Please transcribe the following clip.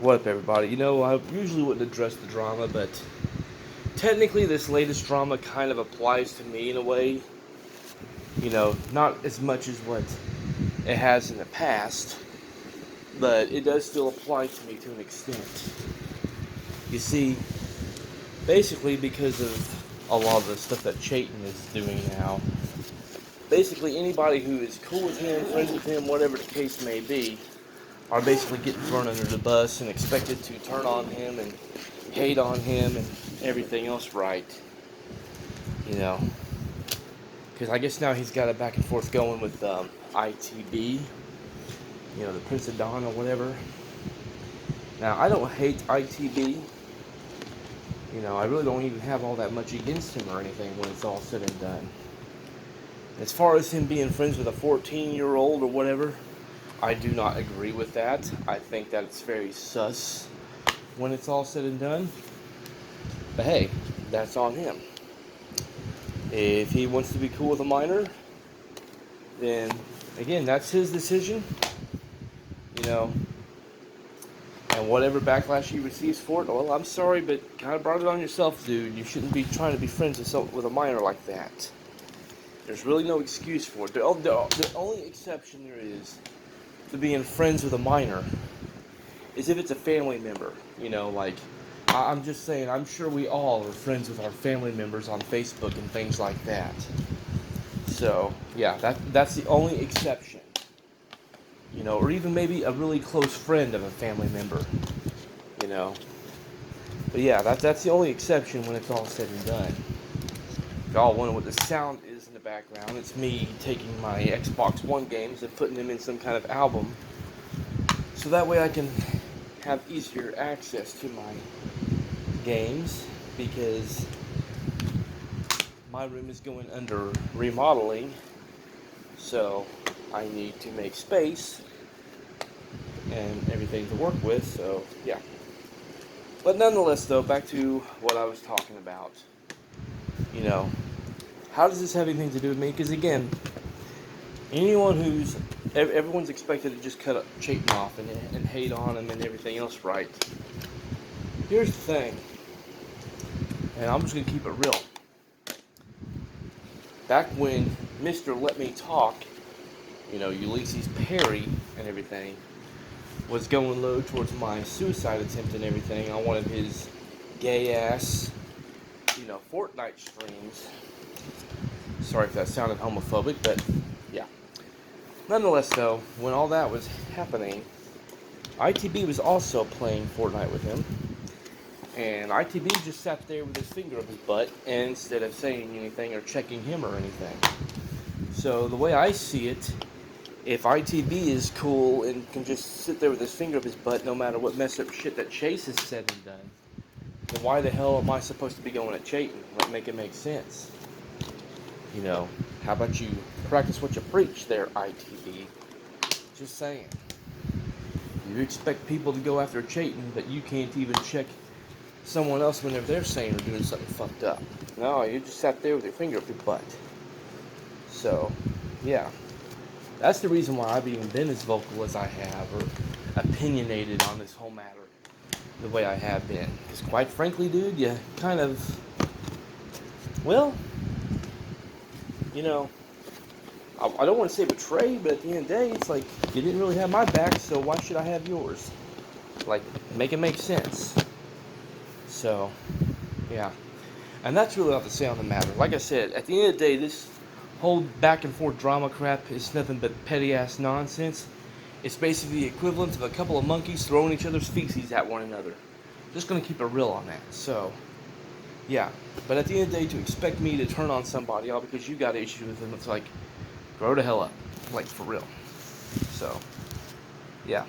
What up, everybody? I usually wouldn't address the drama, but technically, this latest drama kind of applies to me in a way. Not as much as what it has in the past, but it does still apply to me to an extent. You see, basically, because of a lot of the stuff that Chayton is doing now, basically anybody who is cool with him, friends with him, whatever the case may be, are basically getting thrown under the bus and expected to turn on him and hate on him and everything else, right? You know, because I guess now he's got a back and forth going with ITB, the Prince of Dawn or whatever. Now, I don't hate ITB. I really don't even have all that much against him or anything when it's all said and done. As far as him being friends with a 14-year-old or whatever, I do not agree with that. I think that it's very sus when it's all said and done. But hey, that's on him. If he wants to be cool with a minor, then again, that's his decision. And whatever backlash he receives for it, well, I'm sorry, but kind of brought it on yourself, dude. You shouldn't be trying to be friends with a minor like that. There's really no excuse for it. The only exception there is to being friends with a minor is if it's a family member. I'm just saying, I'm sure we all are friends with our family members on Facebook and things like that. So, yeah, that's the only exception. Or even maybe a really close friend of a family member. But yeah, that's the only exception when it's all said and done. If y'all wonder what the sound is in the background, it's me taking my Xbox One games and putting them in some kind of album. So that way I can have easier access to my games, because my room is going under remodeling, so I need to make space and everything to work with, so yeah. But nonetheless, though, back to what I was talking about. How does this have anything to do with me? Because again, everyone's expected to just cut Chayton off and hate on him and everything else, right? Here's the thing, and I'm just going to keep it real. Back when Mr. Let Me Talk, Ulysses Perry and everything, was going low towards my suicide attempt and everything on one of his gay-ass, Fortnite streams. Sorry if that sounded homophobic, but yeah. Nonetheless, though, when all that was happening, ITB was also playing Fortnite with him. And ITB just sat there with his finger up his butt, and instead of saying anything or checking him or anything. So the way I see it, if ITB is cool and can just sit there with his finger up his butt no matter what messed up shit that Chase has said and done, then why the hell am I supposed to be going at Chayton? Make it make sense. How about you practice what you preach there, ITB? Just saying. You expect people to go after Chayton, but you can't even check someone else whenever they're saying or doing something fucked up. No, you just sat there with your finger up your butt. So, yeah. That's the reason why I've even been as vocal as I have, or opinionated on this whole matter the way I have been. Because quite frankly, dude, you kind of, I don't want to say betray, but at the end of the day, it's like, you didn't really have my back, so why should I have yours? Make it make sense. So, yeah. And that's really all to say on the matter. Like I said, at the end of the day, this whole back and forth drama crap is nothing but petty ass nonsense. It's basically the equivalent of a couple of monkeys throwing each other's feces at one another. Just gonna keep it real on that. So, yeah. But at the end of the day, to expect me to turn on somebody all because you got issues with them, it's like, grow the hell up. For real. So, yeah.